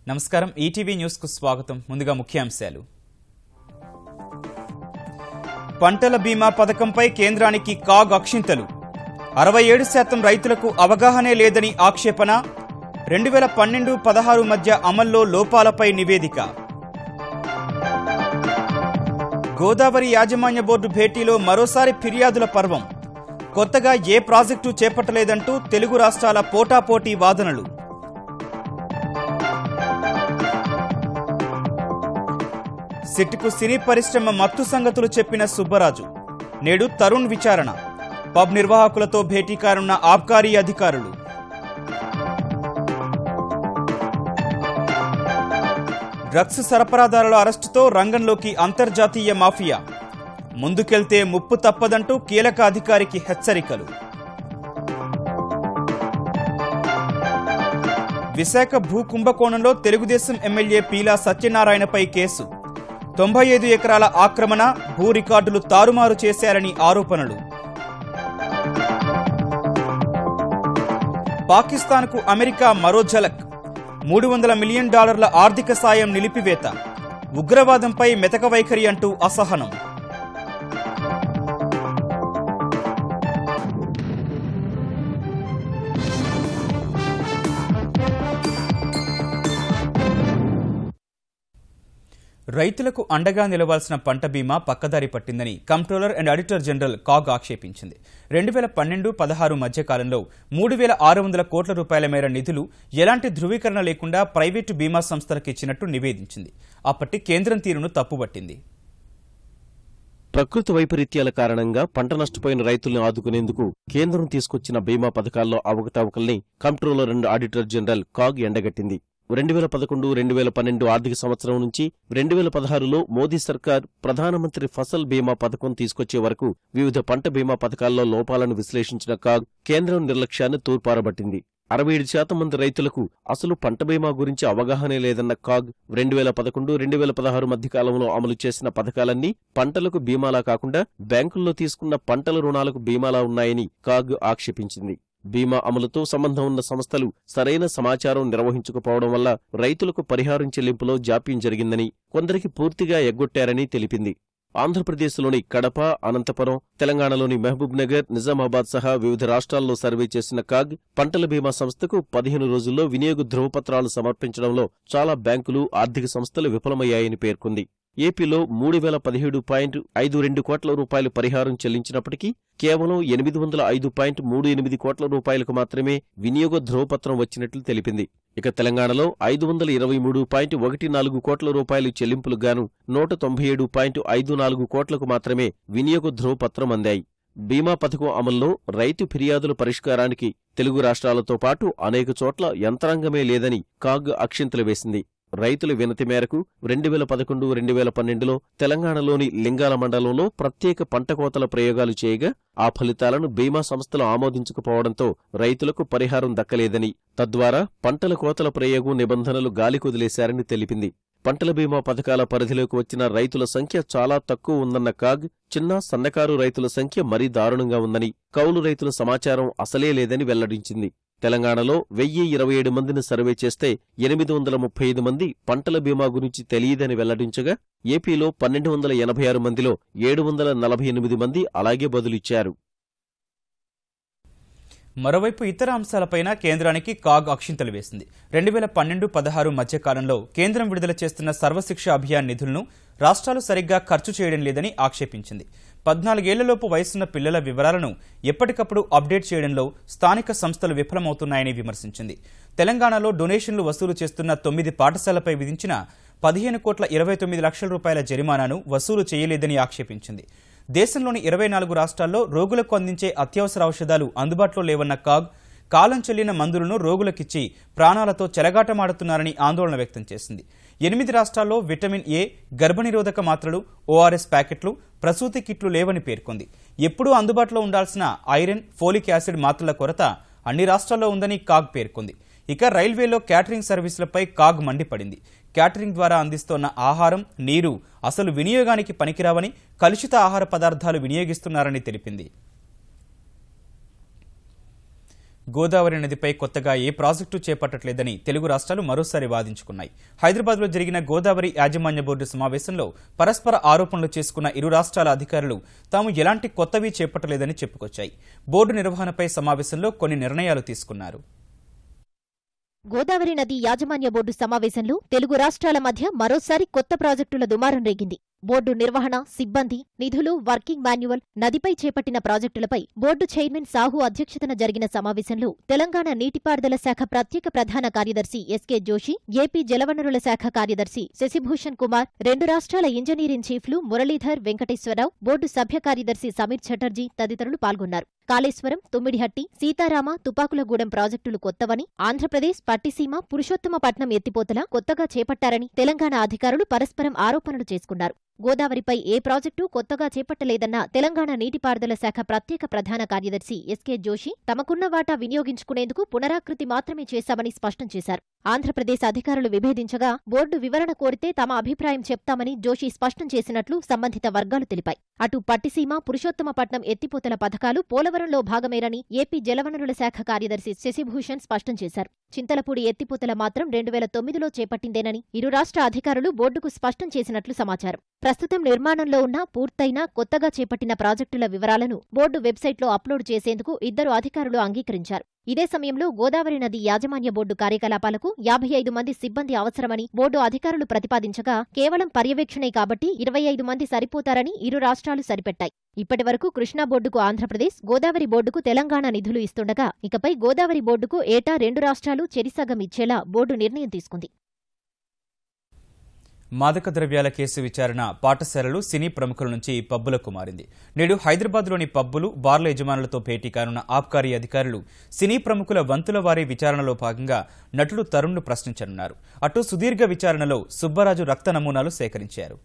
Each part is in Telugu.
నమస్కారం ఈటీవీ న్యూస్ కు స్వాగతం. ముందుగా ముఖ్యాంశాలు. పంటల బీమా పథకంపై కేంద్రానికి కాగ్ అక్షింతలు. 67% రైతులకు అవగాహనే లేదని ఆక్షేపణ. 2012-16 మధ్య అమల్లో లోపాలపై నివేదిక. గోదావరి యాజమాన్య బోర్డు భేటీలో మరోసారి ఫిర్యాదుల పర్వం. కొత్తగా ఏ ప్రాజెక్టు చేపట్టలేదంటూ తెలుగు రాష్ట్రాల పోటాపోటీ వాదనలు. సిట్కు సినీ పరిశ్రమ మత్తు సంగతులు చెప్పిన సుబ్బరాజు. నేడు తరుణ్ విచారణ. పబ్ నిర్వాహకులతో భేటీ కానున్న ఆబ్కారీ అధికారులు. డ్రగ్స్ సరఫరాదారుల అరెస్టుతో రంగంలోకి అంతర్జాతీయ మాఫియా. ముందుకెళ్తే ముప్పు తప్పదంటూ కీలక అధికారికి హెచ్చరికలు. విశాఖ భూ కుంభకోణంలో తెలుగుదేశం ఎమ్మెల్యే పీలా సత్యనారాయణపై కేసు. 95 ఎకరాల ఆక్రమణ, భూ రికార్డులు తారుమారు చేశారని ఆరోపణలు. పాకిస్తాన్కు అమెరికా మరో ఝలక్. $300 మిలియన్ ఆర్థిక సాయం నిలిపివేత. ఉగ్రవాదంపై మెతక వైఖరి అంటూ అసహనం. రైతులకు అండగా నిలవాల్సిన పంట బీమా పక్కదారి పట్టిందని comptroller and auditor general CAG ఆక్షేపించింది. 2012-16 మధ్య కాలంలో 3,600 కోట్ల రూపాయల మేర నిధులు ఎలాంటి ధృవీకరణ లేకుండా ప్రైవేటు బీమా సంస్థలకు ఇచ్చినట్టు నివేదించింది. అప్పటి కేంద్రం తీరును తప్పుబట్టింది. ప్రకృతి వైపరీత్యాల కారణంగా పంట నష్టపోయిన రైతులను ఆదుకునేందుకు కేంద్రం తీసుకొచ్చిన బీమా పథకాల్లో అవకతవకల్ని comptroller and auditor general CAG ఎండగట్టింది. 2011-2012 ఆర్థిక సంవత్సరం నుంచి 2016లో మోదీ సర్కార్ ప్రధానమంత్రి ఫసల్ బీమా పథకం తీసుకొచ్చే వరకు వివిధ పంట బీమా పథకాల్లో లోపాలను విశ్లేషించిన కాగ్ కేంద్రం నిర్లక్ష్యాన్ని తూర్పారబట్టింది. 67% మంది రైతులకు అసలు పంట బీమా గురించి అవగాహనే లేదన్న కాగ్ 2011-2016 మధ్య కాలంలో అమలు చేసిన పథకాలన్నీ పంటలకు బీమాలా కాకుండా బ్యాంకుల్లో తీసుకున్న పంటల రుణాలకు బీమాలా ఉన్నాయని కాగ్ ఆక్షేపించింది. బీమా అమలుతో సంబంధం ఉన్న సంస్థలు సరైన సమాచారం నిర్వహించకపోవడం వల్ల రైతులకు పరిహారం చెల్లింపులో జాప్యం జరిగిందని, కొందరికి పూర్తిగా ఎగ్గొట్టారని తెలిపింది. ఆంధ్రప్రదేశ్లోని కడప, అనంతపురం, తెలంగాణలోని మహబూబ్ నగర్, నిజామాబాద్ సహా వివిధ రాష్ట్రాల్లో సర్వే చేసిన కాగ్ పంటల బీమా సంస్థకు 15 రోజుల్లో వినియోగ ధృవపత్రాలు సమర్పించడంలో చాలా బ్యాంకులు, ఆర్థిక సంస్థలు విఫలమయ్యాయని పేర్కొంది. ఏపీలో 3,017.52 కోట్ల రూపాయలు పరిహారం చెల్లించినప్పటికీ కేవలం 805.38 కోట్ల రూపాయలకు మాత్రమే వినియోగ ధృవపత్రం వచ్చినట్లు తెలిపింది. ఇక తెలంగాణలో 523.14 కోట్ల రూపాయలు చెల్లింపులకు గాను 197.54 కోట్లకు మాత్రమే వినియోగ ధృవపత్రం అందాయి. బీమా పథకం అమల్లో రైతు ఫిర్యాదుల పరిష్కారానికి తెలుగు రాష్ట్రాలతో పాటు అనేక చోట్ల యంత్రాంగమే లేదని కాగ్ అక్షింతలు వేసింది. రైతుల వినతి మేరకు 2011-2012లో తెలంగాణలోని లింగాల మండలంలో ప్రత్యేక పంట కోతల ప్రయోగాలు చేయగా ఆ ఫలితాలను బీమా సంస్థలు ఆమోదించకపోవడంతో రైతులకు పరిహారం దక్కలేదని, తద్వారా పంటల కోతల ప్రయోగం నిబంధనలు గాలికొదిలేశారని తెలిపింది. పంటల బీమా పథకాల పరిధిలోకి వచ్చిన రైతుల సంఖ్య చాలా తక్కువ ఉందన్న కాగ్ చిన్న, సన్నకారు రైతుల సంఖ్య మరీ దారుణంగా ఉందని, కౌలు రైతుల సమాచారం అసలే లేదని వెల్లడించింది. తెలంగాణలో 1,027 మందిని సర్వే చేస్తే 835 మంది పంటల బీమా గురించి తెలియదని వెల్లడించగా ఏపీలో 1,286 మందిలో 748 మంది అలాగే బదులిచ్చారు. మరోవైపు ఇతర అంశాలపైన కేంద్రానికి కాగ్ అక్షింతలు వేసింది. 2012-16 మధ్య కాలంలో కేంద్రం విడుదల చేస్తున్న సర్వశిక్ష అభియాన్ నిధులను రాష్ట్రాలు సరిగ్గా ఖర్చు చేయడం లేదని ఆక్షేపించింది. 14 ఏళ్లలోపు వయసున్న పిల్లల వివరాలను ఎప్పటికప్పుడు అప్డేట్ చేయడంలో స్థానిక సంస్థలు విఫలమవుతున్నాయని విమర్శించింది. తెలంగాణలో డొనేషన్లు వసూలు చేస్తున్న 9 పాఠశాలపై విధించిన 15.29 కోట్ల జరిమానాను వసూలు చేయలేదని ఆక్షేపించింది. దేశంలోని 24 రాష్ట్రాల్లో రోగులకు అందించే అత్యవసర ఔషధాలు అందుబాటులో లేవన్న కాగ్ కాలం చెల్లిన మందులను రోగులకిచ్చి ప్రాణాలతో చెలగాటమాడుతున్నారని ఆందోళన వ్యక్తం చేసింది. 8 రాష్ట్రాల్లో విటమిన్ ఏ, గర్భనిరోధక మాత్రలు, ఓఆర్ఎస్ ప్యాకెట్లు, ప్రసూతి కిట్లు లేవని పేర్కొంది. ఎప్పుడూ అందుబాటులో ఉండాల్సిన ఐరన్, ఫోలిక్ యాసిడ్ మాత్రల కొరత అన్ని రాష్ట్రాల్లో ఉందని కాగ్ పేర్కొంది. ఇక రైల్వేలో క్యాటరింగ్ సర్వీసులపై కాగ్ మండిపడింది. క్యాటరింగ్ ద్వారా అందిస్తోన్న ఆహారం, నీరు అసలు వినియోగానికి పనికిరావని, కలుషిత ఆహార పదార్థాలు వినియోగిస్తున్నారని తెలిపింది. గోదావరి నదిపై కొత్తగా ఏ ప్రాజెక్టు చేపట్టట్లేదని తెలుగు రాష్ట్రాలు మరోసారి వాదించుకున్నాయి. హైదరాబాద్లో జరిగిన గోదావరి యాజమాన్య బోర్డు సమావేశంలో పరస్పర ఆరోపణలు చేసుకున్న ఇరు రాష్ట్రాల అధికారులు తాము ఎలాంటి కొత్తవి చేపట్టలేదని చెప్పుకొచ్చాయి. బోర్డు నిర్వహణపై సమావేశంలో కొన్ని నిర్ణయాలు తీసుకున్నారు. గోదావరి నది యాజమాన్య బోర్డు సమావేశంలో తెలుగు రాష్ట్రాల మధ్య మరోసారి కొత్త ప్రాజెక్టుల దుమారం రేగింది. బోర్డు నిర్వహణ, సిబ్బంది, నిధులు, వర్కింగ్ మాన్యువల్, నదిపై చేపట్టిన ప్రాజెక్టులపై బోర్డు చైర్మన్ సాహు అధ్యక్షతన జరిగిన సమావేశంలో తెలంగాణ నీటిపారుదల శాఖ ప్రత్యేక ప్రధాన కార్యదర్శి ఎస్కే జోషి, ఏపీ జలవనరుల శాఖ కార్యదర్శి శశిభూషణ్ కుమార్, రెండు రాష్ట్రాల ఇంజనీరింగ్ చీఫ్లు మురళీధర్, వెంకటేశ్వరరావు, బోర్డు సభ్య కార్యదర్శి సమీర్ చటర్జీ తదితరులు పాల్గొన్నారు. కాళేశ్వరం, తుమ్మిడిహట్టి, సీతారామ, తుపాకులగూడెం ప్రాజెక్టులు కొత్తవని, ఆంధ్రప్రదేశ్, పట్టిసీమ, పురుషోత్తమపట్నం ఎత్తిపోతల కొత్తగా చేపట్టారని తెలంగాణ అధికారులు పరస్పరం ఆరోపణలు చేసుకున్నారు. గోదావరిపై ఏ ప్రాజెక్టు కొత్తగా చేపట్టలేదన్న తెలంగాణ నీటిపారుదల శాఖ ప్రత్యేక ప్రధాన కార్యదర్శి ఎస్కే జోషి తమకున్న వాటా వినియోగించుకునేందుకు పునరాకృతి మాత్రమే చేశామని స్పష్టం చేశారు. ఆంధ్రప్రదేశ్ అధికారులు విభేదించగా బోర్డు వివరణ కోరితే తమ అభిప్రాయం చెప్తామని జోషి స్పష్టం చేసినట్లు సంబంధిత వర్గాలు తెలిపాయి. అటు పట్టిసీమ, పురుషోత్తమపట్నం ఎత్తిపోతల పథకాలు పోలవరంలో భాగమేనని ఏపీ జలవనరుల శాఖ కార్యదర్శి శశిభూషణ్ స్పష్టం చేశారు. చింతలపూడి ఎత్తిపోతల మాత్రం 2009లో చేపట్టిందేనని ఇరు రాష్ట్ర అధికారులు బోర్డుకు స్పష్టం చేసినట్లు సమాచారం. ప్రస్తుతం నిర్మాణంలో ఉన్న, పూర్తయిన, కొత్తగా చేపట్టిన ప్రాజెక్టుల వివరాలను బోర్డు వెబ్సైట్లో అప్లోడ్ చేసేందుకు ఇద్దరు అధికారులు అంగీకరించారు. ఇదే సమయంలో గోదావరి నది యాజమాన్య బోర్డు కార్యకలాపాలకు 55 మంది సిబ్బంది అవసరమని బోర్డు అధికారులు ప్రతిపాదించగా కేవలం పర్యవేక్షణే కాబట్టి 25 మంది సరిపోతారని ఇరు రాష్ట్రాలు సరిపెట్టాయి. ఇప్పటివరకు కృష్ణా బోర్డుకు ఆంధ్రప్రదేశ్, గోదావరి బోర్డుకు తెలంగాణ నిధులు ఇస్తుండగా ఇకపై గోదావరి బోర్డుకు ఏటా 2 రాష్ట్రాలు చెరిసగం ఇచ్చేలా బోర్డు నిర్ణయం తీసుకుంది. మాదక ద్రవ్యాల కేసు విచారణ పాఠశాలలు, సినీ ప్రముఖుల నుంచి పబ్బులకు మారింది. నేడు హైదరాబాద్లోని పబ్బులు, బార్ల యజమానులతో భేటీ కానున్న ఆబ్కారీ అధికారులు సినీ ప్రముఖుల వంతుల వారీ విచారణలో భాగంగా నటుడు తరుణ్ను ప్రశ్నించనున్నారు. అటు సుదీర్ఘ విచారణలో సుబ్బరాజు రక్త నమూనాలు సేకరించారు.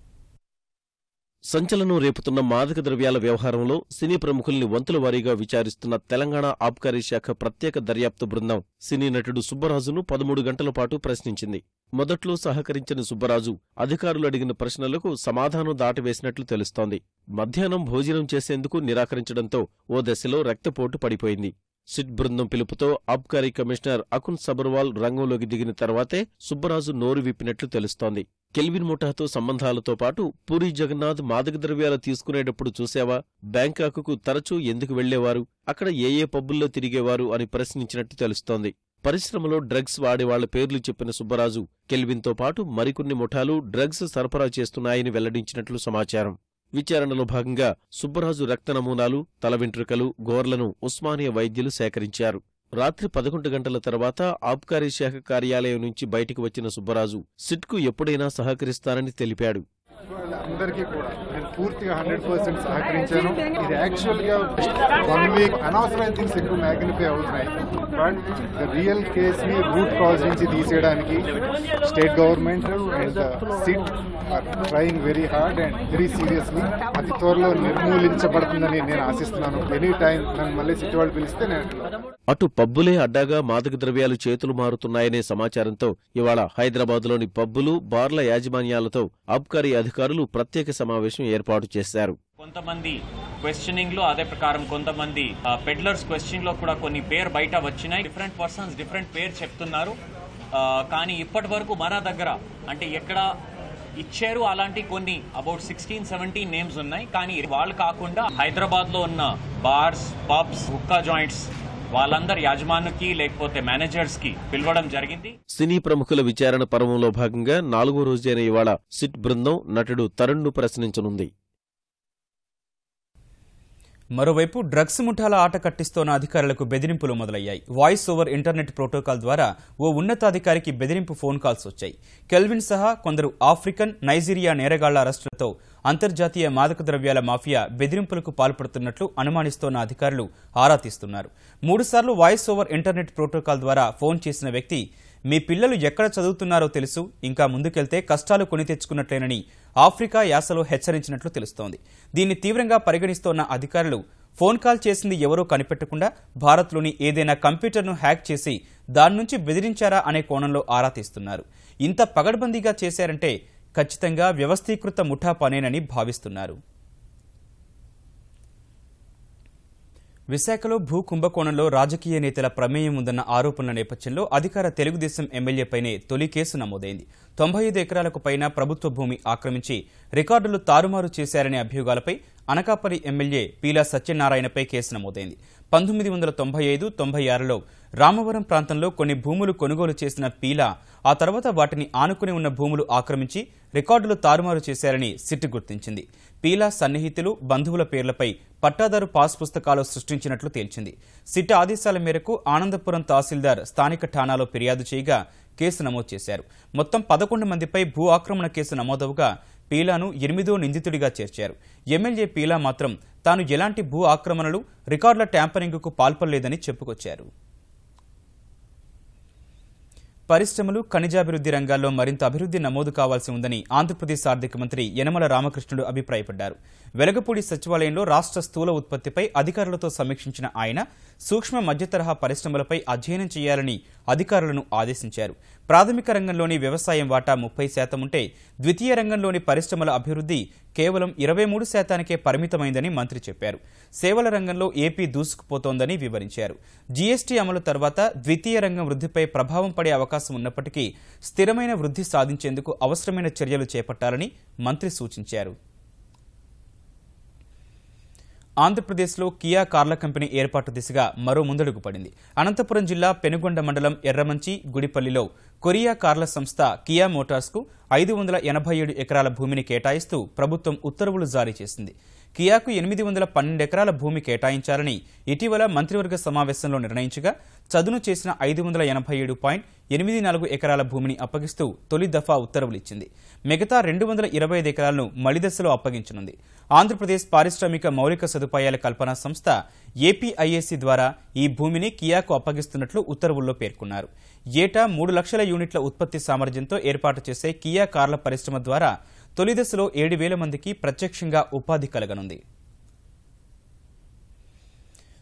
సంచలనం రేపుతున్న మాదక ద్రవ్యాల వ్యవహారంలో సినీ ప్రముఖుల్ని వంతుల వారీగా విచారిస్తున్న తెలంగాణ ఆబ్కారీ శాఖ ప్రత్యేక దర్యాప్తు బృందం సినీ నటుడు సుబ్బరాజును 13 గంటల పాటు ప్రశ్నించింది. మొదట్లో సహకరించిన సుబ్బరాజు అధికారులు అడిగిన ప్రశ్నలకు సమాధానం దాటవేసినట్లు తెలుస్తోంది. మధ్యాహ్నం భోజనం చేసేందుకు నిరాకరించడంతో ఓ దశలో రక్తపోటు పడిపోయింది. సిట్ బృందం పిలుపుతో ఆబ్కారీ కమిషనర్ అకున్ సబర్వాల్ రంగంలోకి దిగిన తర్వాతే సుబ్బరాజు నోరు విప్పినట్లు తెలుస్తోంది. కెల్విన్ ముఠాతో సంబంధాలతో పాటు పూరీ జగన్నాథ్ మాదక ద్రవ్యాలు తీసుకునేటప్పుడు చూసావా, బ్యాంకాకుకు తరచూ ఎందుకు వెళ్లేవారు, అక్కడ ఏ పబ్బుల్లో తిరిగేవారు అని ప్రశ్నించినట్టు తెలుస్తోంది. పరిశ్రమలో డ్రగ్స్ వాడేవాళ్ల పేర్లు చెప్పిన సుబ్బరాజు కెల్విన్తో పాటు మరికొన్ని ముఠాలు డ్రగ్స్ సరఫరా చేస్తున్నాయని వెల్లడించినట్లు సమాచారం. విచారణలో భాగంగా సుబ్బరాజు రక్త నమూనాలు, తల వెంట్రుకలు, గోర్లను ఉస్మానియా వైద్యులు సేకరించారు. రాత్రి 11 గంటల తర్వాత ఆబ్కారీ శాఖ కార్యాలయం నుంచి బయటికి వచ్చిన సుబ్బరాజు సిట్కు ఎప్పుడైనా సహకరిస్తానని తెలిపాడు. అందరికీ కూడా నేను పూర్తిగా 100% సహకరించాను. ఇది యాక్చువల్గా 1 వీక్ అనవసరమైన థింగ్స్ ఎక్కువ మ్యాగ్నిఫై అవుతున్నాయి. బట్ ద రియల్ కేస్ని రూట్ కాజ్ నుంచి తీసేయడానికి state government and SIT are trying very hard and very seriously. అతి త్వరలో నిర్మూలించబడుతుందని నేను ఆశిస్తున్నాను. ఎనీ టైం నన్ను మళ్ళీ సిట్ వాళ్ళు పిలిస్తే నేను. అటు పబ్బులే అడ్డాగా మాదక ద్రవ్యాలు చేతులు మారుతున్నాయనే సమాచారంతో ఇవాళ హైదరాబాద్లోని పబ్బులు, బార్ల యాజమాన్యాలతో ఆబ్కారీ అధికారులు ప్రత్యేక సమావేశం ఏర్పాటు చేశారు. కొంతమంది క్వశ్చనింగ్ లో అదే ప్రకారం కొంతమంది పెడ్లర్స్ క్వశ్చనింగ్ లో కూడా కొన్ని పేరు బయట వచ్చినాయి. డిఫరెంట్ పర్సన్స్ డిఫరెంట్ పేరు చెప్తున్నారు. కానీ ఇప్పటి వరకు మన దగ్గర అంటే ఎక్కడ ఇచ్చారు అలాంటి కొన్ని అబౌట్ 16-17 నేమ్స్ ఉన్నాయి. కానీ వాళ్ళు కాకుండా హైదరాబాద్ లో ఉన్న బార్స్, పబ్స్, హుక్కా జాయింట్స్ వాళ్ళందరు యాజమానుకి లేకపోతే మేనేజర్స్ కి పిలవడం జరిగింది. సినీ ప్రముఖుల విచారణ పర్వంలో భాగంగా 4వ రోజైన ఇవాళ సిట్ బృందం నటుడు తరుణ్ను ప్రశ్నించనుంది. మరోవైపు డ్రగ్స్ ముఠాల ఆట కట్టిస్తోన్న అధికారులకు బెదిరింపులు మొదలయ్యాయి. వాయిస్ ఓవర్ ఇంటర్నెట్ ప్రోటోకాల్ ద్వారా ఓ ఉన్నతాధికారికి బెదిరింపు ఫోన్ కాల్స్ వచ్చాయి. కెల్విన్ సహా కొందరు ఆఫ్రికన్, నైజీరియా నేరగాళ్ల అరెస్టులతో అంతర్జాతీయ మాదక ద్రవ్యాల మాఫియా బెదిరింపులకు పాల్పడుతున్నట్లు అనుమానిస్తోన్న అధికారులు ఆరా తీస్తున్నారు. 3 సార్లు వాయిస్ ఓవర్ ఇంటర్నెట్ ప్రోటోకాల్ ద్వారా ఫోన్ చేసిన వ్యక్తి మీ పిల్లలు ఎక్కడ చదువుతున్నారో తెలుసు, ఇంకా ముందుకెళ్తే కష్టాలు కొని తెచ్చుకున్నట్లేనని ఆఫ్రికా యాసలో హెచ్చరించినట్లు తెలుస్తోంది. దీన్ని తీవ్రంగా పరిగణిస్తోన్న అధికారులు ఫోన్ కాల్ చేసింది ఎవరో కనిపెట్టకుండా భారత్లోని ఏదైనా కంప్యూటర్ను హ్యాక్ చేసి దాని నుంచి బెదిరించారా అనే కోణంలో ఆరా తీస్తున్నారు. ఇంత పగడ్బందీగా చేశారంటే ఖచ్చితంగా వ్యవస్థీకృత ముఠా పనేనని భావిస్తున్నారు. విశాఖలో భూ కుంభకోణంలో రాజకీయ నేతల ప్రమేయం ఉందన్న ఆరోపణల నేపథ్యంలో అధికార తెలుగుదేశం ఎమ్మెల్యేపైనే తొలి కేసు నమోదైంది. 95 ఎకరాలకు పైన ప్రభుత్వ భూమి ఆక్రమించి రికార్డులు తారుమారు చేశారనే అభియోగాలపై అనకాపల్లి ఎమ్మెల్యే పీలా సత్యనారాయణపై కేసు నమోదైంది. 1995-96లో రామవరం ప్రాంతంలో కొన్ని భూములు కొనుగోలు చేసిన పీలా ఆ తర్వాత వాటిని ఆనుకుని ఉన్న భూములు ఆక్రమించి రికార్డులు తారుమారు చేశారని సిట్ గుర్తించింది. పీలా సన్నిహితులు, బంధువుల పేర్లపై పట్టాదారు పాస్ పుస్తకాలు సృష్టించినట్లు తేల్చింది. సిట్ ఆదేశాల మేరకు ఆనందపురం తహసీల్దార్ స్థానిక ఠాణాలో ఫిర్యాదు చేయగా కేసు నమోదు చేశారు. మొత్తం 11 మందిపై భూ ఆక్రమణ కేసు నమోదవగా పీలాను 8వ నిందితుడిగా చేర్చారు. ఎమ్మెల్యే పీలా మాత్రం తాను ఎలాంటి భూ ఆక్రమణలు, రికార్డుల ట్యాంపరింగ్కు పాల్పడలేదని చెప్పుకొచ్చారు. పరిశ్రమలు, ఖనిజాభివృద్ధి రంగాల్లో మరింత అభివృద్ధి నమోదు కావాల్సి ఉందని ఆంధ్రప్రదేశ్ ఆర్థిక మంత్రి యనమల రామకృష్ణుడు అభిప్రాయపడ్డారు. వెలగపూడి సచివాలయంలో రాష్ట్ర స్థూల ఉత్పత్తిపై అధికారులతో సమీక్షించిన ఆయన సూక్ష్మ మధ్యతరహా పరిశ్రమలపై అధ్యయనం చేయాలని అధికారులను ఆదేశించారు. ప్రాథమిక రంగంలోని వ్యవసాయం వాటా 30% ఉంటే ద్వితీయ రంగంలోని పరిశ్రమల అభివృద్ధి కేవలం 23%కే పరిమితమైందని మంత్రి చెప్పారు. సేవల రంగంలో ఏపీ దూసుకుపోతోందని వివరించారు. జీఎస్టీ అమలు తర్వాత ద్వితీయ రంగం వృద్ధిపై ప్రభావం పడే అవకాశం ఉన్నప్పటికీ స్థిరమైన వృద్ధి సాధించేందుకు అవసరమైన చర్యలు చేపట్టాలని మంత్రి సూచించారు. ఆంధ్రప్రదేశ్లో కియా కార్ల కంపెనీ ఏర్పాటు దిశగా మరో ముందడుగు పడింది. అనంతపురం జిల్లా పెనుగొండ మండలం ఎర్రమంచి, గుడిపల్లిలో కొరియా కార్ల సంస్థ కియా మోటార్స్కు 587 ఎకరాల భూమిని కేటాయిస్తూ ప్రభుత్వం ఉత్తర్వులు జారీ చేసింది. కియాకు 812 ఎకరాల భూమి కేటాయించాలని ఇటీవల మంత్రివర్గ సమావేశంలో నిర్ణయించగా చదును చేసిన 587.84 ఎకరాల భూమిని అప్పగిస్తూ తొలి దఫా ఉత్తర్వులిచ్చింది. మిగతా 225 ఎకరాలను మలిదశలో అప్పగించనుంది. ఆంధ్రప్రదేశ్ పారిశ్రామిక మౌలిక సదుపాయాల కల్పనా సంస్థ ఏపీఐఏసీ ద్వారా ఈ భూమిని కియాకు అప్పగిస్తున్నట్లు ఉత్తర్వుల్లో పేర్కొన్నారు. ఏటా 3 లక్షల యూనిట్ల ఉత్పత్తి సామర్థ్యంతో ఏర్పాటు చేసే కియా కార్ల పరిశ్రమ ద్వారా తొలిదశలో 7,000 మందికి ప్రత్యక్షంగా ఉపాధి కలగనుంది.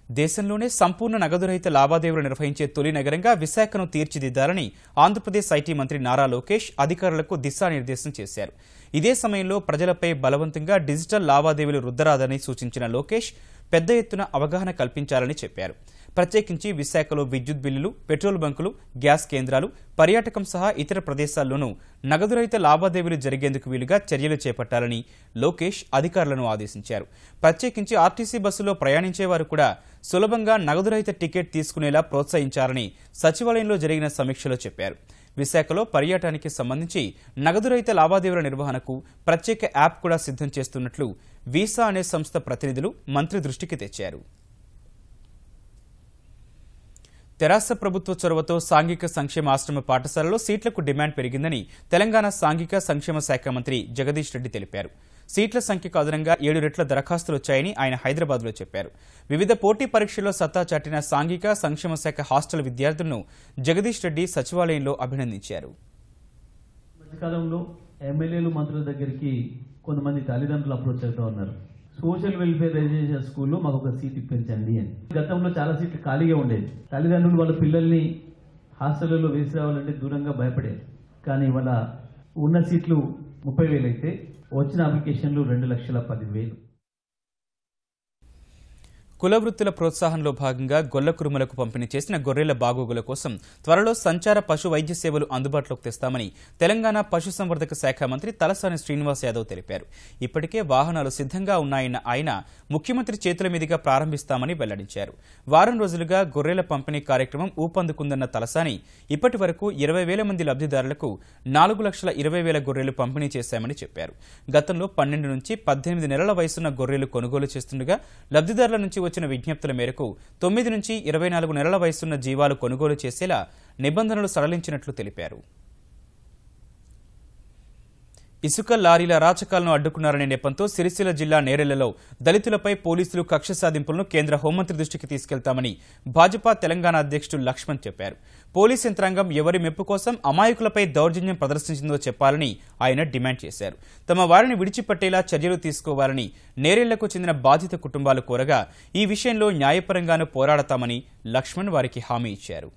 దేశంలోనే సంపూర్ణ నగదురహిత లావాదేవీలు నిర్వహించే తొలి నగరంగా విశాఖను తీర్చిదిద్దాలని ఆంధ్రప్రదేశ్ ఐటీ మంత్రి నారా లోకేష్ అధికారులకు దిశానిర్దేశం చేశారు. ఇదే సమయంలో ప్రజలపై బలవంతంగా డిజిటల్ లావాదేవీలు రుద్దరాదని సూచించిన లోకేష్ పెద్ద ఎత్తున అవగాహన కల్పించాలని చెప్పారు. ప్రత్యేకించి విశాఖలో విద్యుత్ బిల్లులు, పెట్రోల్ బంకులు, గ్యాస్ కేంద్రాలు, పర్యాటకం సహా ఇతర ప్రదేశాల్లోనూ నగదురహిత లావాదేవీలు జరిగేందుకు వీలుగా చర్యలు చేపట్టాలని లోకేష్ అధికారులను ఆదేశించారు. ప్రత్యేకించి ఆర్టీసీ బస్సులో ప్రయాణించేవారు కూడా సులభంగా నగదురహిత టికెట్ తీసుకునేలా ప్రోత్సహించాలని సచివాలయంలో జరిగిన సమీక్షలో చెప్పారు. విశాఖలో పర్యాటకానికి సంబంధించి నగదురహిత లావాదేవీల నిర్వహణకు ప్రత్యేక యాప్ కూడా సిద్ధం చేస్తున్నట్లు వీసా అనే సంస్థ ప్రతినిధులు మంత్రి దృష్టికి తెచ్చారు. తెరాస ప్రభుత్వ చొరవతో సాంఘిక సంక్షేమ ఆశ్రమ పాఠశాలలో సీట్లకు డిమాండ్ పెరిగిందని తెలంగాణ సాంఘిక సంక్షేమ శాఖ మంత్రి జగదీష్ రెడ్డి తెలిపారు. సీట్ల సంఖ్యకు అదనంగా 7 రెట్ల దరఖాస్తులు వచ్చాయని ఆయన హైదరాబాద్లో చెప్పారు. వివిధ పోటీ పరీక్షల్లో సత్తా చాటిన సాంఘిక సంక్షేమ శాఖ హాస్టల్ విద్యార్థులను జగదీష్ రెడ్డి సచివాలయంలో అభినందించారు. మధ్యకాలంలో ఎమ్మెల్యేలు, మంత్రుల దగ్గరికి కొంతమంది తల్లిదండ్రులు అప్రోచ్ అవుతూ ఉన్నారు. సోషల్ వెల్ఫేర్ రెసిడెన్షియల్ స్కూల్లో మాకు ఒక సీట్ ఇప్పించండి అని. గతంలో చాలా సీట్లు ఖాళీగా ఉండేది. తల్లిదండ్రులు వాళ్ళ పిల్లల్ని హాస్టళ్లలో వేసి రావాలంటే దూరంగా భయపడేది. కానీ ఇవాళ ఉన్న సీట్లు 30,000 అయితే వచ్చిన అప్లికేషన్లు 2,10,000. కుల వృత్తుల ప్రోత్సాహంలో భాగంగా గొల్ల కురుమలకు పంపిణీ చేసిన గొర్రెల బాగోగుల కోసం త్వరలో సంచార పశు వైద్య సేవలు అందుబాటులోకి తెస్తామని తెలంగాణ పశుసంవర్ధక శాఖ మంత్రి తలసాని శ్రీనివాస్ యాదవ్ తెలిపారు. ఇప్పటికే వాహనాలు సిద్ధంగా ఉన్నాయన్న ఆయన ముఖ్యమంత్రి చేతుల మీదుగా ప్రారంభిస్తామని వెల్లడించారు. వారం రోజులుగా గొర్రెల పంపిణీ కార్యక్రమం ఊపందుకుందన్న తలసాని ఇప్పటి వరకు 20,000 మంది లబ్ధిదారులకు 4,20,000 గొర్రెలు పంపిణీ చేశామని చెప్పారు. గతంలో 12 నుంచి 18 నెలల వయసున్న గొర్రెలు కొనుగోలు చేస్తుండగా లబ్ధిదారుల నుంచి వచ్చిన విజ్ఞప్తుల మేరకు 9 నుంచి 24 నెలల వయసున్న జీవాలు కొనుగోలు చేసేలా నిబంధనలు సడలించినట్లు తెలిపారు. ఇసుక లారీల అరాచకాలను అడ్డుకున్నారనే నెపంతో సిరిసిల్ల జిల్లా నేరెళ్లలో దళితులపై పోలీసులు కక్ష సాధింపులను కేంద్ర హోంమంత్రి దృష్టికి తీసుకెళ్తామని భాజపా తెలంగాణ అధ్యక్షుడు లక్ష్మణ్ చెప్పారు. పోలీస్ యంత్రాంగం ఎవరి మెప్పు కోసం అమాయకులపై దౌర్జన్యం ప్రదర్శించిందో చెప్పాలని ఆయన డిమాండ్ చేశారు. తమ వారిని విడిచిపెట్టేలా చర్యలు తీసుకోవాలని నేరెళ్లకు చెందిన బాధిత కుటుంబాలు కోరగా ఈ విషయంలో న్యాయపరంగానూ పోరాడతామని లక్ష్మణ్ వారికి హామీ ఇచ్చారు.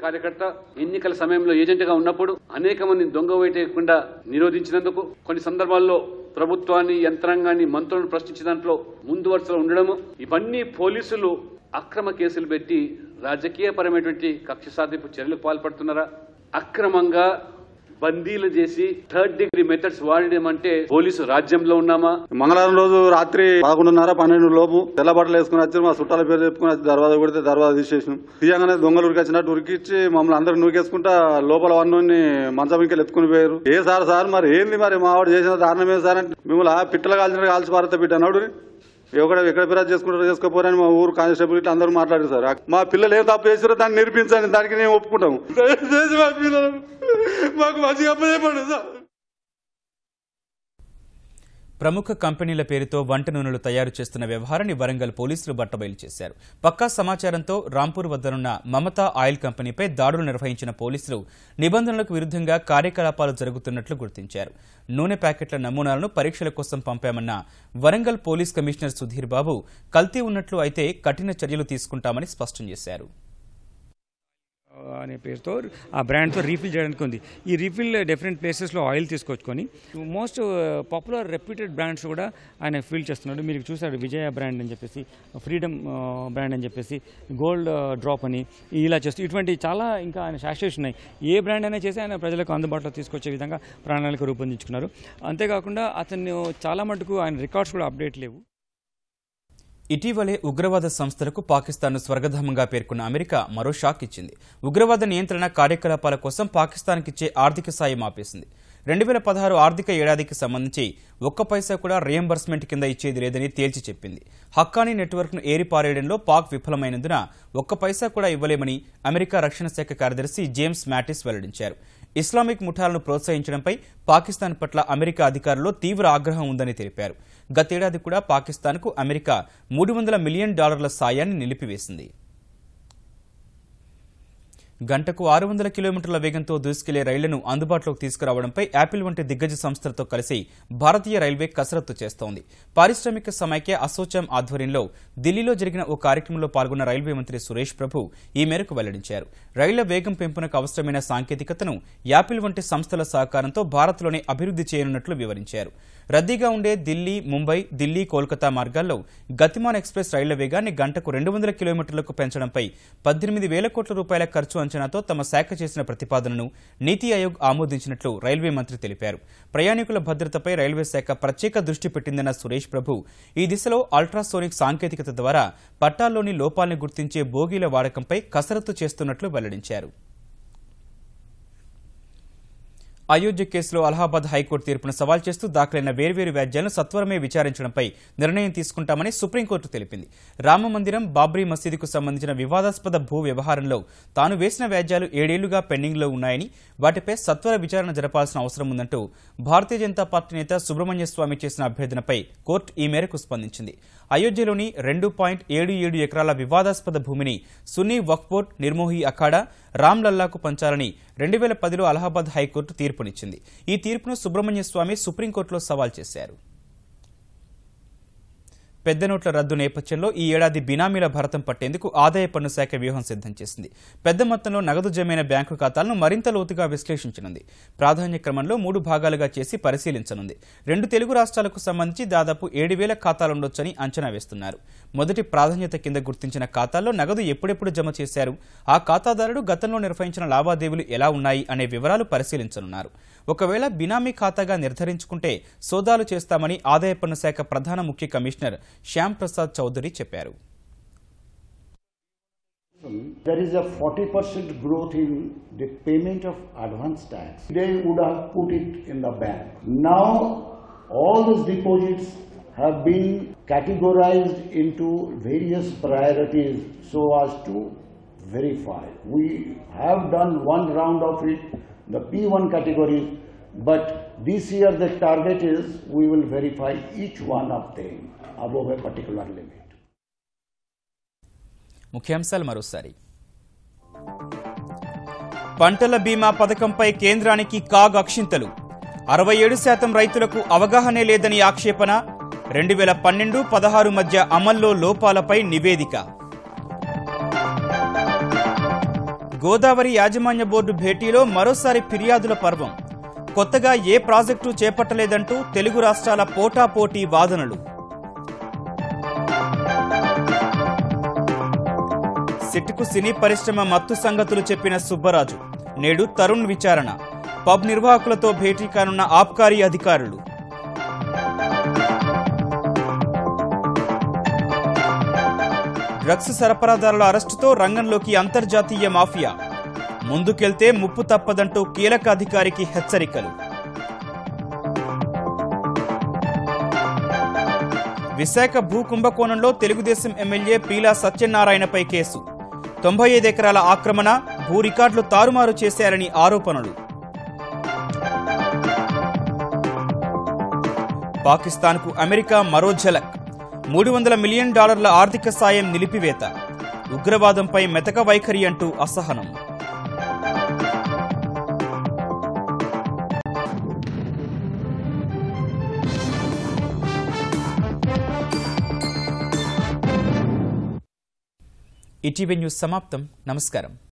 కార్యకర్త ఎన్నికల సమయంలో ఏజెంట్ గా ఉన్నప్పుడు అనేక మంది దొంగ వేయకుండా నిరోధించినందుకు, కొన్ని సందర్భాల్లో ప్రభుత్వాన్ని, యంత్రాంగాన్ని, మంత్రులను ప్రశ్నించే దాంట్లో ముందు వరుసలో ఉండడము, ఇవన్నీ పోలీసులు అక్రమ కేసులు పెట్టి రాజకీయపరమైనటువంటి కక్ష సాధింపు చర్యలకు పాల్పడుతున్నారా? అక్రమంగా బందీలు చేసి థర్డ్ డిగ్రీ మెథడ్స్ వాడడం అంటే పోలీసు రాజ్యంలో ఉన్నామా? మంగళవారం రోజు రాత్రి 11:30-12 లోపు తెల్లబట్టలు వేసుకుని వచ్చి మా చుట్టాల పేరు చెప్పుకుని వచ్చి దర్వాజా కొడితే దర్వాజా తీసేసినాం. తీయగానే దొంగలు ఉరికొచ్చినట్టు ఉరికిచ్చి మమ్మల్ని అందరూ నూకేసుకుంటా లోపల వన్నీ మంచం ఇంకా ఎత్తుకుని పోయారు. ఏ సార్ మరి ఏంది మరి మావాడు చేసిన దారుణమే సార్ అంటే మిమ్మల్ని పిట్టలు కాల్చినట్టు కాల్చి పారత బిడ్డ అన్నాడు. ఎక్కడ ఫిర్యాదు చేసుకుంటారో చేసుకోపోరని మా ఊరు కానిస్టేబుల్ ఇట్లా అందరూ మాట్లాడారు సార్. మా పిల్లలు ఏం తప్పు చేసారో దాన్ని నిరూపించండి, దానికి నేను ఒప్పుకుంటాము. దయచేసి మా పిల్లలు మాకు మంచిగా అప్పచెప్పండి సార్. ప్రముఖ కంపెనీల పేరుతో వంట నూనెలు తయారు చేస్తున్న వ్యవహారాన్ని వరంగల్ పోలీసులు బట్టబయలు చేశారు. పక్కా సమాచారంతో రాంపూర్ వద్దనున్న మమతా ఆయిల్ కంపెనీపై దాడులు నిర్వహించిన పోలీసులు నిబంధనలకు విరుద్ధంగా కార్యకలాపాలు జరుగుతున్నట్లు గుర్తించారు. నూనె ప్యాకెట్ల నమూనాలను పరీక్షల కోసం పంపామన్న వరంగల్ పోలీస్ కమిషనర్ సుధీర్ బాబు కల్తీ ఉన్నట్లు అయితే కఠిన చర్యలు తీసుకుంటామని స్పష్టం చేశారు. అనే పేరుతో ఆ బ్రాండ్తో రీఫిల్ చేయడానికి ఉంది. ఈ రీఫిల్ డిఫరెంట్ ప్లేసెస్లో ఆయిల్ తీసుకొచ్చుకొని మోస్ట్ పాపులర్ రెప్యూటెడ్ బ్రాండ్స్ కూడా ఆయన ఫీల్ చేస్తున్నాడు. మీరు చూసాడు విజయ బ్రాండ్ అని చెప్పేసి, ఫ్రీడమ్ బ్రాండ్ అని చెప్పేసి, గోల్డ్ డ్రాప్ అని ఇలా చేస్తూ ఇటువంటి చాలా ఇంకా ఆయన శాస్ట్రేట్స్ ఉన్నాయి. ఏ బ్రాండ్ అయినా చేసి ఆయన ప్రజలకు అందుబాటులో తీసుకొచ్చే విధంగా ప్రణాళిక రూపొందించుకున్నారు. అంతేకాకుండా అతను చాలా మటుకు ఆయన రికార్డ్స్ కూడా అప్డేట్ లేవు. ఇటీవలే ఉగ్రవాద సంస్థలకు పాకిస్తాన్ను స్వర్గధామంగా పేర్కొన్న అమెరికా మరో షాక్ ఇచ్చింది. ఉగ్రవాద నియంత్రణ కార్యకలాపాల కోసం పాకిస్తాన్కిచ్చే ఆర్థిక సాయం ఆపేసింది. 2016 ఆర్థిక ఏడాదికి సంబంధించి ఒక్క పైసా కూడా రియంబర్స్మెంట్ కింద ఇచ్చేది లేదని తేల్చి చెప్పింది. హక్కానీ నెట్వర్క్ను ఏరిపారేయడంలో పాక్ విఫలమైనందున ఒక్క పైసా కూడా ఇవ్వలేమని అమెరికా రక్షణ శాఖ కార్యదర్శి జేమ్స్ మాటిస్ వెల్లడించారు. ఇస్లామిక్ ముఠాలను ప్రోత్సహించడంపై పాకిస్తాన్ పట్ల అమెరికా అధికారుల్లో తీవ్ర ఆగ్రహం ఉందని తెలిపారు. గతేడాది కూడా పాకిస్తాన్కు అమెరికా $300 మిలియన్ సాయాన్ని నిలిపివేసింది. గంటకు 600 కిలోమీటర్ల వేగంతో దూసుకెళ్లే రైళ్లను అందుబాటులోకి తీసుకురావడంపై యాపిల్ వంటి దిగ్గజ సంస్థలతో కలిసి భారతీయ రైల్వే కసరత్తు చేస్తోంది. పారిశ్రామిక సమైక్య అసోచాం ఆధ్వర్యంలో ఢిల్లీలో జరిగిన ఓ కార్యక్రమంలో పాల్గొన్న రైల్వే మంత్రి సురేష్ ప్రభు ఈ మేరకు వెల్లడించారు. రైళ్ల వేగం పెంపునకు అవసరమైన సాంకేతికతను యాపిల్ వంటి సంస్థల సహకారంతో భారత్లోనే అభివృద్ధి చేయనున్నట్లు వివరించారు. రద్దీగా ఉండే ఢిల్లీ, ముంబై, ఢిల్లీ, కోల్కతా మార్గాల్లో గతిమాన్ ఎక్స్ప్రెస్ రైళ్ల వేగాన్ని గంటకు 200 కిలోమీటర్లకు పెంచడంపై 18,000 కోట్ల రూపాయల ఖర్చు అంచనాతో తమ శాఖ చేసిన ప్రతిపాదనను నీతి ఆయోగ్ ఆమోదించినట్లు రైల్వే మంత్రి తెలిపారు. ప్రయాణికుల భద్రతపై రైల్వే శాఖ ప్రత్యేక దృష్టి పెట్టిందన్న సురేష్ ప్రభు ఈ దిశలో అల్ట్రాసోనిక్ సాంకేతికత ద్వారా పట్టాల్లోని లోపాలను గుర్తించే బోగీల వాడకంపై కసరత్తు చేస్తున్నట్లు వెల్లడించారు. అయోధ్య కేసులో అలహాబాద్ హైకోర్టు తీర్పును సవాల్ చేస్తూ దాఖలైన వేర్వేరు వ్యాజ్యాలను సత్వరమే విచారించడంపై నిర్ణయం తీసుకుంటామని సుప్రీంకోర్టు తెలిపింది. రామమందిరం, బాబ్రీ మసీదుకు సంబంధించిన వివాదాస్పద భూ వ్యవహారంలో తాను వేసిన వ్యాజ్యాలు 7 ఏళ్లుగా పెండింగ్లో ఉన్నాయని, వాటిపై సత్వర విచారణ జరపాల్సిన అవసరం ఉందంటూ భారతీయ జనతా పార్టీ నేత సుబ్రహ్మణ్య స్వామి చేసిన అభ్యర్థనపై కోర్టు ఈ మేరకు స్పందించింది. అయోధ్యలోని 2.77 ఎకరాల వివాదాస్పద భూమిని సున్నీ వక్ఫ్ బోర్డ్, నిర్మోహి అఖాడా, రామ్లల్లాకు పంచాలని 2010లో అలహాబాద్ హైకోర్టు తీర్పునిచ్చింది. ఈ తీర్పును సుబ్రహ్మణ్య స్వామి సుప్రీంకోర్టులో సవాల్ చేశారు. పెద్ద నోట్ల రద్దు నేపథ్యంలో ఈ ఏడాది బినామీల భరతం పట్టేందుకు ఆదాయ పన్ను శాఖ వ్యూహం సిద్ధం చేసింది. పెద్ద మొత్తంలో నగదు జమైన బ్యాంకు ఖాతాలను మరింత లోతుగా విశ్లేషించనుంది. ప్రాధాన్య క్రమంలో 3 భాగాలుగా చేసి పరిశీలించనుంది. 2 తెలుగు రాష్ట్రాలకు సంబంధించి దాదాపు 7,000 ఖాతాలుండొచ్చని అంచనా వేస్తున్నారు. మొదటి ప్రాధాన్యత కింద గుర్తించిన ఖాతాల్లో నగదు ఎప్పుడెప్పుడు జమ చేశారు, ఆ ఖాతాదారుడు గతంలో నిర్వహించిన లావాదేవీలు ఎలా ఉన్నాయి అనే వివరాలు పరిశీలించనున్నారు. ఒకవేళ బినామీ ఖాతాగా నిర్ధారించుకుంటే సోదాలు చేస్తామని ఆదాయ పన్ను శాఖ ప్రధాన ముఖ్య కమిషనర్ శ్యామ్ ప్రసాద్ చౌదరి చెప్పారు. There is a 40% growth in the payment of advance tax. They would have put it in the bank. Now all these deposits have been categorized into various priorities so as to verify. We have done one round of it, the P1 category, but this year the target is we will verify each one of them above a particular limit. ముఖ్యాంశాలు మరోసారి. పంటల బీమా పథకంపై కేంద్రానికి కాగ్ అక్షింతలు. 67% రైతులకు అవగాహనే లేదని ఆక్షేపణ. 2012-16 మధ్య అమల్లో లోపాలపై నివేదిక. గోదావరి యాజమాన్య బోర్డు భేటీలో మరోసారి ఫిర్యాదుల పర్వం. కొత్తగా ఏ ప్రాజెక్టు చేపట్టలేదంటూ తెలుగు రాష్ట్రాల పోటాపోటీ వాదనలు. సిట్కు సినీ పరిశ్రమ మత్తు సంగతులు చెప్పిన సుబ్బరాజు. నేడు తరుణ్ విచారణ. పబ్ నిర్వాహకులతో భేటీ కానున్న ఆబ్కారీ అధికారులు. డ్రగ్స్ సరఫరాదారుల అరెస్టుతో రంగంలోకి అంతర్జాతీయ మాఫియా. ముందుకెళ్తే ముప్పు తప్పదంటూ కీలక అధికారికి హెచ్చరికలు. విశాఖ భూ కుంభకోణంలో తెలుగుదేశం ఎమ్మెల్యే పీలా సత్యనారాయణపై కేసు. 95 ఎకరాల ఆక్రమణ, భూ రికార్డులు తారుమారు చేశారని ఆరోపణలు. పాకిస్తాన్కు అమెరికా మరో ఝలక్. $300 మిలియన్ ఆర్థిక సాయం నిలిపివేత. ఉగ్రవాదంపై మెతక వైఖరి అంటూ అసహనం. ఈటీవీ న్యూస్ సమాప్తం. నమస్కారం.